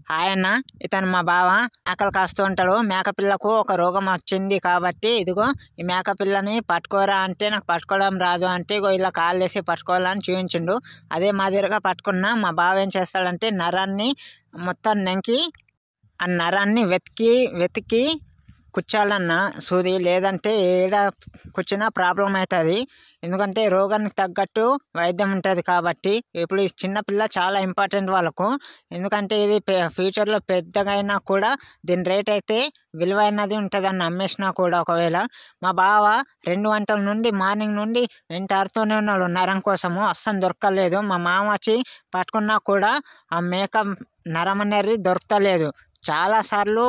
Hi అన్న, ఇతను మా బావ. మేకలు కాస్తూ ఉంటాడు. మేకపిల్లకు ఒక రోగం వచ్చింది కాబట్టి ఇదిగో ఈ మేకపిల్లని పట్టుకోరా అంటే నాకు పట్టుకోవడం రాదు అంటే ఇగో ఇలా కాళ్ళు వేసి పట్టుకోవాలని చూపించిండు. అదే మాదిరిగా పట్టుకున్నా. మా బావ ఏం చేస్తాడంటే నరాన్ని మొత్తం నెంకి ఆ నరాన్ని వెతికి కుచ్చాలన్న సూది, లేదంటే ఏడ కుచ్చినా ప్రాబ్లం అవుతుంది. ఎందుకంటే రోగానికి తగ్గట్టు వైద్యం ఉంటుంది కాబట్టి. ఇప్పుడు ఈ చిన్నపిల్ల చాలా ఇంపార్టెంట్ వాళ్ళకు. ఎందుకంటే ఇది ఫ్యూచర్లో పెద్దగా అయినా కూడా దీని రేట్ అయితే విలువైనది ఉంటుంది అన్న, అమ్మేసినా కూడా. ఒకవేళ మా బావ 2 గంటల నుండి మార్నింగ్ నుండి వెంటాడుతూనే ఉన్నాడు నరం కోసము, అస్సలు దొరకలేదు. మా మామ వచ్చి పట్టుకున్నా కూడా ఆ మేక నరం అనేది దొరకలేదు. చాలాసార్లు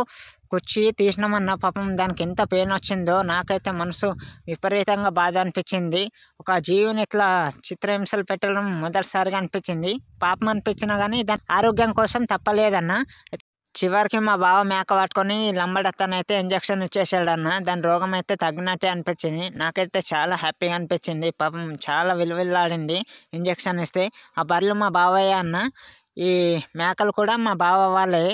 కుచ్చి తీసినామన్న. పాపం దానికి ఎంత పెయిన్ వచ్చిందో నాకైతే మనసు విపరీతంగా బాధ అనిపించింది. ఒక జీవిని ఇట్లా చిత్రహింసలు పెట్టడం మొదటిసారిగా అనిపించింది. పాపం అనిపించినా కానీ దాని ఆరోగ్యం కోసం తప్పలేదన్న. చివరికి మా బావ మేక పట్టుకొని లంబడతనైతే ఇంజక్షన్ ఇచ్చేసాడన్న. దాని రోగం అయితే తగ్గినట్టే అనిపించింది. నాకైతే చాలా హ్యాపీగా అనిపించింది. పాపం చాలా విలువిల్లాడింది ఇంజక్షన్ ఇస్తే. ఆ బర్రెలు మా బావయ్య అన్న. ఈ మేకలు కూడా మా బావ వాళ్ళే.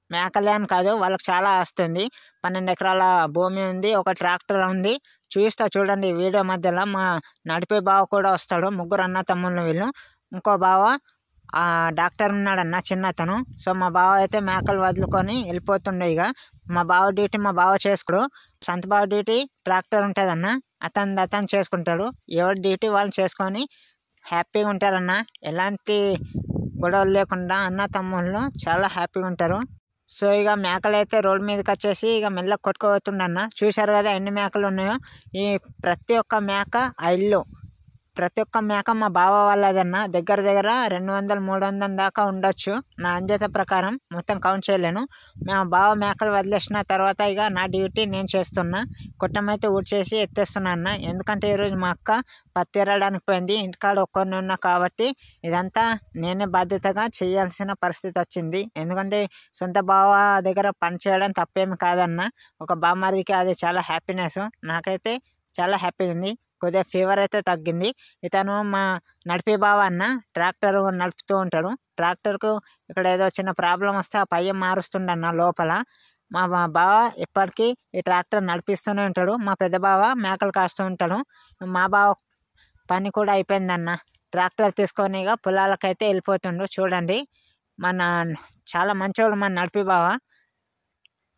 మేకలే అని కాదు, వాళ్ళకి చాలా ఆస్తుంది. 12 ఎకరాల భూమి ఉంది, ఒక ట్రాక్టర్ ఉంది. చూస్తా చూడండి వీడియో మధ్యలో. మా నడిపే బావ కూడా వస్తాడు. ముగ్గురు అన్న తమ్ముళ్ళు వీళ్ళు. ఇంకో బావ డాక్టర్ ఉన్నాడన్న, చిన్నతను. సో మా బావ అయితే మేకలు వదులుకొని వెళ్ళిపోతుండే. ఇక మా బావ డ్యూటీ మా బావ చేసుకోడు. సంత బావ డ్యూటీ ట్రాక్టర్ ఉంటుందన్న, అతను చేసుకుంటాడు. ఎవరి డ్యూటీ వాళ్ళు చేసుకొని హ్యాపీగా ఉంటారన్న. ఎలాంటి గొడవలు లేకుండా అన్న తమ్ముళ్ళు చాలా హ్యాపీగా ఉంటారు. సో ఇక మేకలు అయితే రోడ్డు మీదకి వచ్చేసి ఇక మెల్లగా కొట్టుకోబోతుండన్న. చూశారు కదా ఎన్ని మేకలు ఉన్నాయో. ఈ ప్రతి ఒక్క మేక ప్రతి ఒక్క మేక మా బావ వాళ్ళదన్న. దగ్గర 200-300 దాకా ఉండొచ్చు నా అంచనా ప్రకారం. మొత్తం కౌంట్ చేయలేను. మా బావ మేకలు వదిలేసిన తర్వాత ఇక నా డ్యూటీ నేను చేస్తున్నా. కొట్టమైతే ఊడ్చేసి ఎత్తేస్తున్నా అన్న. ఎందుకంటే ఈరోజు మా అక్క పత్తి ఎరడానికి పోయింది. ఇంటికాడ ఒక్కరిని ఉన్నా కాబట్టి ఇదంతా నేనే బాధ్యతగా చేయాల్సిన పరిస్థితి వచ్చింది. ఎందుకంటే సొంత బావ దగ్గర పని చేయడం తప్పేమి కాదన్న. ఒక బామ్మడికి అది చాలా హ్యాపీనెస్. నాకైతే చాలా హ్యాపీగా ఉంది. కొద్దిగా ఫీవర్ అయితే తగ్గింది. ఇతను మా నడిపే బావ అన్న. ట్రాక్టర్ నడుపుతూ ఉంటాడు. ట్రాక్టర్కు ఇక్కడ ఏదో చిన్న ప్రాబ్లం వస్తే ఆ పయ్య మారుస్తుండన్న లోపల. మా బావ ఎప్పటికీ ఈ ట్రాక్టర్ నడిపిస్తూనే ఉంటాడు. మా పెద్ద బావ మేకలు కాస్తూ ఉంటాడు. మా బావ పని కూడా అయిపోయిందన్న. ట్రాక్టర్ తీసుకొని ఇక పొలాలకైతే వెళ్ళిపోతుండు. చూడండి చాలా మంచోడు మన నడిపే బావ.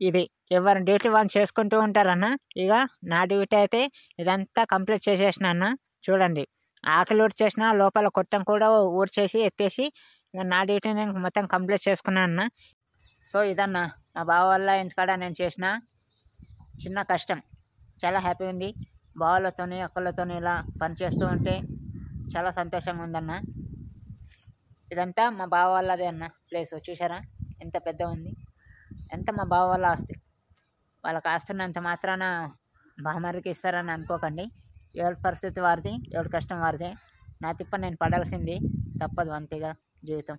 ఇది ఎవరి డ్యూటీ వాళ్ళు చేసుకుంటూ ఉంటారన్న. ఇక నా డ్యూటీ అయితే ఇదంతా కంప్లీట్ చేసేసిన అన్న. చూడండి ఆకలి ఊడ్చేసిన, లోపల కొట్టం కూడా ఊడ్చేసి ఎత్తేసి ఇక నా డ్యూటీ నేను మొత్తం కంప్లీట్ చేసుకున్నాను అన్న. సో ఇదన్న మా బావ వల్ల ఇంటికాడ నేను చేసిన చిన్న కష్టం. చాలా హ్యాపీ ఉంది. బావలతోని అక్కలతోని ఇలా పని చేస్తూ ఉంటే చాలా సంతోషంగా ఉందన్న. ఇదంతా మా బావ వాళ్ళదే అన్న ప్లేస్. చూసారా ఎంత పెద్ద ఉంది. ఎంత మా బావ వాళ్ళ ఆస్తి. వాళ్ళకి ఆస్తున్నంత మాత్రాన బామ్మరికి ఇస్తారని అనుకోకండి. ఎవరి పరిస్థితి వారిది, ఎవరి కష్టం వారిదే. నా తిప్ప నేను పడాల్సింది తప్పదు, అంతేగా జీవితం.